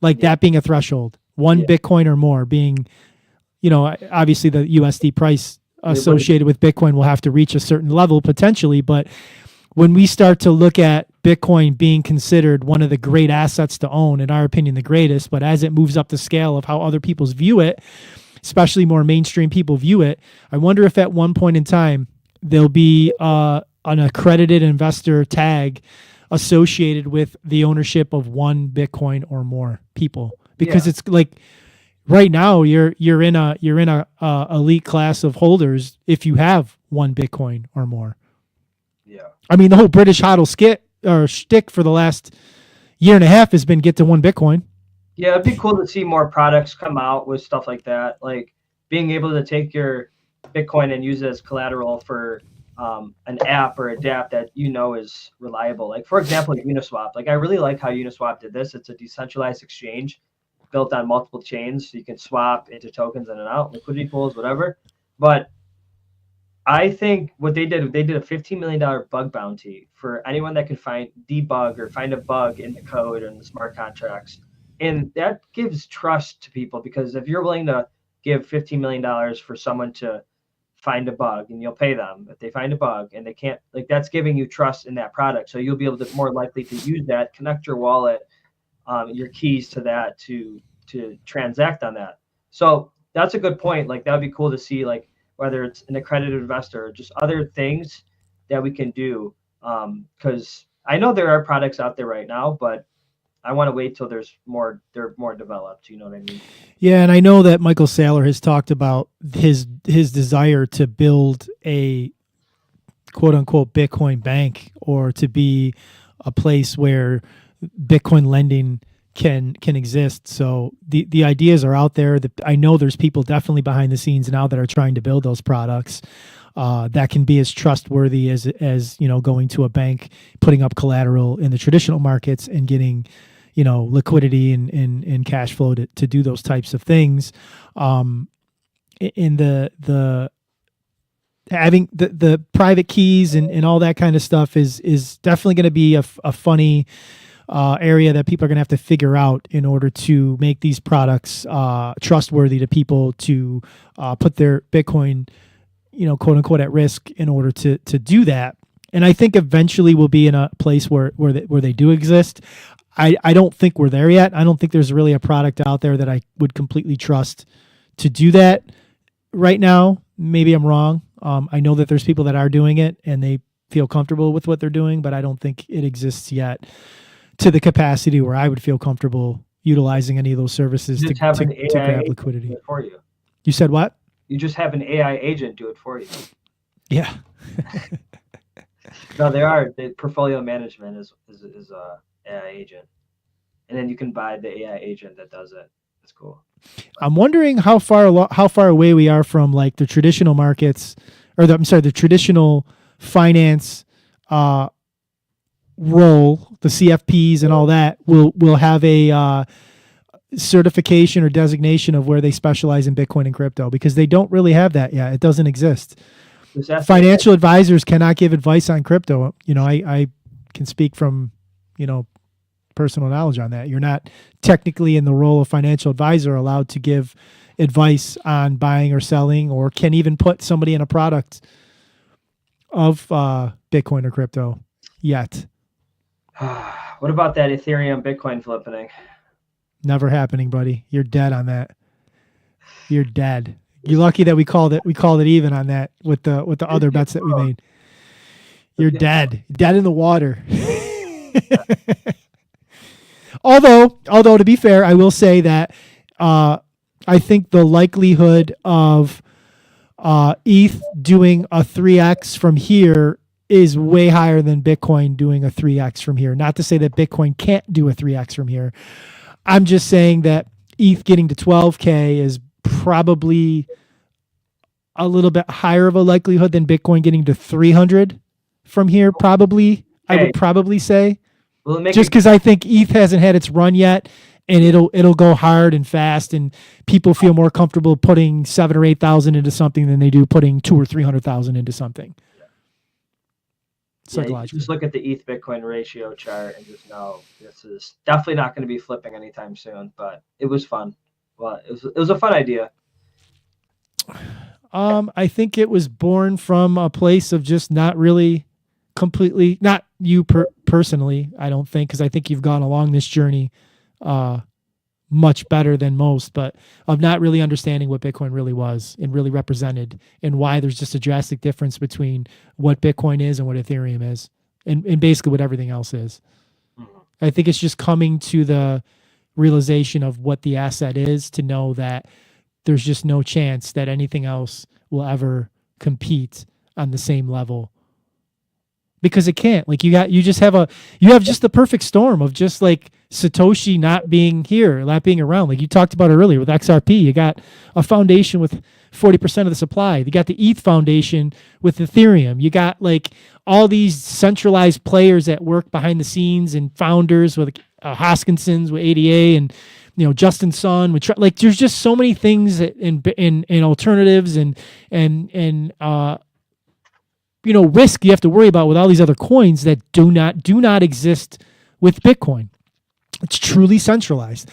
Like Yeah. that being a threshold. One Yeah. Bitcoin or more being, obviously the USD price Wait, what is associated with Bitcoin will have to reach a certain level potentially. But when we start to look at Bitcoin being considered one of the great assets to own, in our opinion, the greatest, but as it moves up the scale of how other people's view it, especially more mainstream people view it, I wonder if at one point in time there'll be an accredited investor tag associated with the ownership of one Bitcoin or more people, because Yeah. it's like right now you're in a elite class of holders if you have one Bitcoin or more. Yeah. I mean, the whole British hodl skit or shtick for the last year and a half has been get to one Bitcoin. Yeah, it'd be cool to see more products come out with stuff like that, like being able to take your Bitcoin and use it as collateral for an app or a DApp that is reliable. Like for example, Uniswap. Like I really like how Uniswap did this. It's a decentralized exchange built on multiple chains, so you can swap into tokens in and out, liquidity pools, whatever. But I think what they did a $15 million bug bounty for anyone that can debug or find a bug in the code and the smart contracts. And that gives trust to people, because if you're willing to give $15 million for someone to find a bug, and you'll pay them if they find a bug and they can't, like, that's giving you trust in that product. So you'll be able to more likely to use that, connect your wallet, your keys to that to transact on that. So that's a good point. Like that would be cool to see, like whether it's an accredited investor or just other things that we can do. Because I know there are products out there right now, but I want to wait till they're more developed. You know what I mean? Yeah, and I know that Michael Saylor has talked about his desire to build a quote unquote Bitcoin bank, or to be a place where Bitcoin lending can exist. So the ideas are out there. I know there's people definitely behind the scenes now that are trying to build those products that can be as trustworthy as going to a bank, putting up collateral in the traditional markets and getting liquidity and cash flow to do those types of things. In the having the private keys and all that kind of stuff is definitely going to be a funny area that people are going to have to figure out in order to make these products trustworthy to people to put their Bitcoin, quote unquote, at risk in order to do that. And I think eventually we'll be in a place where they do exist. I don't think we're there yet. I don't think there's really a product out there that I would completely trust to do that right now. Maybe I'm wrong. I know that there's people that are doing it and they feel comfortable with what they're doing, but I don't think it exists yet to the capacity where I would feel comfortable utilizing any of those services You just have an to AI grab agent liquidity. do it for you. You said what? You just have an AI agent do it for you. Yeah. No, the portfolio management is a AI agent, and then you can buy the AI agent that does it. It's cool. I'm wondering how far away we are from like the traditional markets, or the traditional finance role, the CFPs and all that will have a certification or designation of where they specialize in Bitcoin and crypto, because they don't really have that yet. It doesn't exist. Just ask me. financial advisors cannot give advice on crypto. I can speak from, personal knowledge on that. You're not technically in the role of financial advisor allowed to give advice on buying or selling, or can even put somebody in a product of Bitcoin or crypto yet. What about that Ethereum Bitcoin flipping? Never happening, buddy. You're dead on that. You're dead. You're lucky that we called it even on that with the other bets that we made. You're dead. Dead in the water. Although to be fair, I will say that I think the likelihood of ETH doing a 3x from here is way higher than Bitcoin doing a 3x from here. Not to say that Bitcoin can't do a 3x from here. I'm just saying that ETH getting to 12K is probably a little bit higher of a likelihood than Bitcoin getting to 300 from here. Probably, I would probably say, just because I think ETH hasn't had its run yet, and it'll go hard and fast, and people feel more comfortable putting 7,000 or 8,000 into something than they do putting 200,000 or 300,000 into something. Yeah, just look at the ETH Bitcoin ratio chart and just know this is definitely not going to be flipping anytime soon. But it was fun. Well, it was a fun idea. I think it was born from a place of just not really completely, not you personally, I don't think, because I think you've gone along this journey much better than most, but of not really understanding what Bitcoin really was and really represented, and why there's just a drastic difference between what Bitcoin is and what Ethereum is, and basically what everything else is. I think it's just coming to the realization of what the asset is, to know that there's just no chance that anything else will ever compete on the same level, because it can't. Like you have just the perfect storm of just like Satoshi not being here, not being around. Like you talked about earlier with XRP, you got a foundation with 40% of the supply. You got the ETH Foundation with Ethereum. You got like all these centralized players that work behind the scenes and founders with Hoskinson's with ADA, and Justin Sun with like there's just so many things in alternatives and risk you have to worry about with all these other coins that do not exist with Bitcoin. It's truly centralized.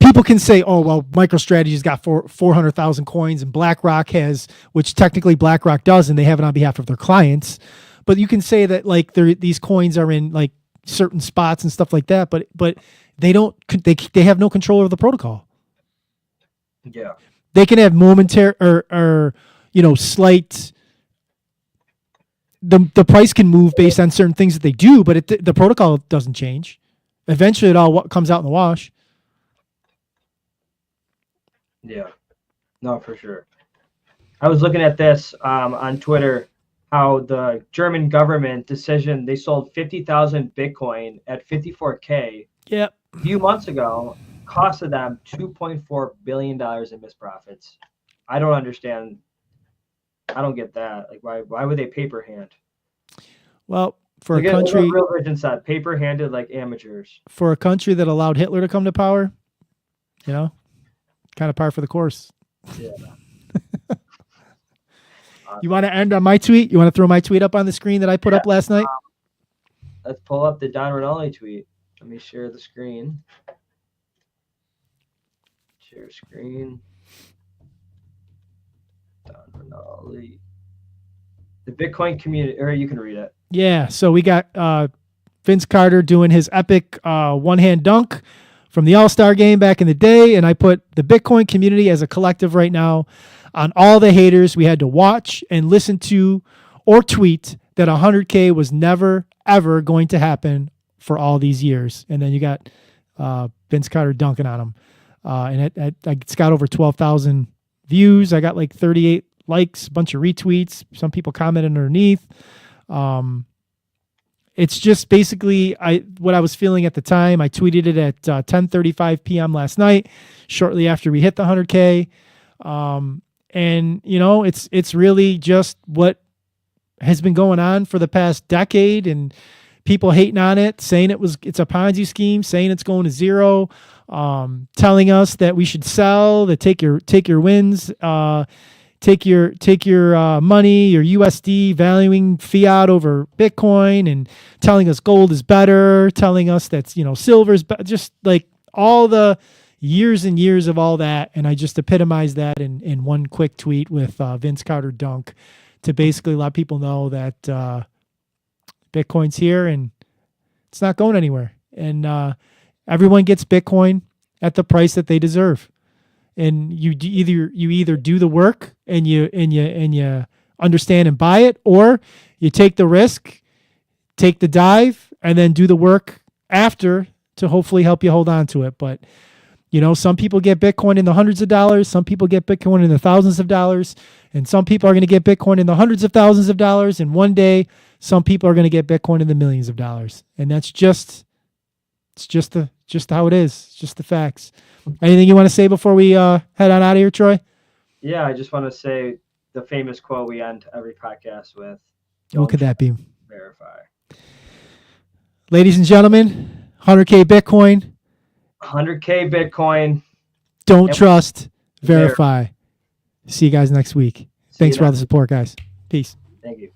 People can say, oh, well, MicroStrategy's got 400,000 coins and BlackRock has, which technically BlackRock does, and they have it on behalf of their clients. But you can say that like these coins are in like certain spots and stuff like that, but they have no control over the protocol. Yeah. They can have momentary or slight, the price can move based on certain things that they do, but the protocol doesn't change. Eventually, it all comes out in the wash. Yeah, no, for sure. I was looking at this on Twitter, how the German government decision, they sold 50,000 Bitcoin at 54K. Yep. A few months ago, costed them $2.4 billion in missed profits. I don't understand. I don't get that. Like, why would they paper hand? Well, for a country, real version said paper handed like amateurs. For a country that allowed Hitler to come to power, kind of par for the course. Yeah. You want to end on my tweet? You want to throw my tweet up on the screen that I put up last night? Let's pull up the Don Rinaldi tweet. Let me share the screen. Share screen. Don Rinaldi. The Bitcoin community, or you can read it. Yeah, so we got Vince Carter doing his epic one-hand dunk from the All-Star game back in the day, and I put the Bitcoin community as a collective right now on all the haters we had to watch and listen to or tweet that 100K was never, ever going to happen for all these years. And then you got Vince Carter dunking on him. And it's got over 12,000 views. I got like 38 likes, a bunch of retweets. Some people commented underneath. It's just basically what I was feeling at the time. I tweeted it at 10:35 p.m. last night, shortly after we hit the 100K. And it's really just what has been going on for the past decade, and people hating on it, saying it's a Ponzi scheme, saying it's going to zero, telling us that we should sell, that take your wins, take your money, your USD, valuing fiat over Bitcoin, and telling us gold is better, telling us that silver's just like all the years and years of all that. And I just epitomized that in one quick tweet with Vince Carter Dunk to basically let people know that Bitcoin's here and it's not going anywhere. And everyone gets Bitcoin at the price that they deserve. And you either do the work and you understand and buy it, or you take the risk, take the dive, and then do the work after to hopefully help you hold on to it. But some people get Bitcoin in the hundreds of dollars, some people get Bitcoin in the thousands of dollars, and some people are going to get Bitcoin in the hundreds of thousands of dollars. And one day, some people are going to get Bitcoin in the millions of dollars. And that's just how it is. It's just the facts. Anything you want to say before we head on out of here, Troy? Yeah, I just want to say the famous quote we end every podcast with. What could that be? Verify. Ladies and gentlemen, 100K Bitcoin. 100K Bitcoin. Don't trust, verify. See you guys next week. Thanks for all the support, guys. Peace. Thank you.